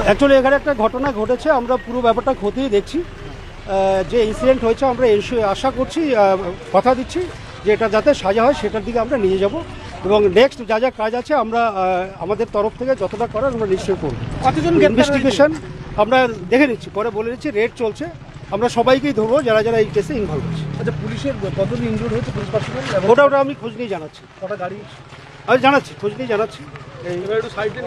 Actually এখানে একটা ঘটনা ঘটেছে, আমরা পুরো ব্যাপারটা খতিয়ে দেখছি। যে ইনসিডেন্ট হয়েছে আমরা আশা করছি, কথা দিচ্ছি যে এটা যাতে সাজা হয় সেটার দিকে আমরা নিয়ে যাব, এবং নেক্সট যা যা কাজ আছে আমরা আমাদের তরফ থেকে যতটা করার আমরা নিশ্চয়ই করব। কতজন ইনভেস্টিগেশন আমরা দেখে নিচ্ছি, পরে বলে নিচ্ছি, রেড চলছে, আমরা সবাইকেই ধরবো যারা যারা এই কেসে ইনভলভ আছে। আচ্ছা, পুলিশের কতজন ইনজুর্ড হয়েছে পুলিশ পার্সোনাল? ওটা আমি খোঁজ নিয়ে জানাচ্ছি, কটা গাড়ি? আমি জানাচ্ছি, খোঁজ নিয়ে জানাচ্ছি। এবার একটু সাইডে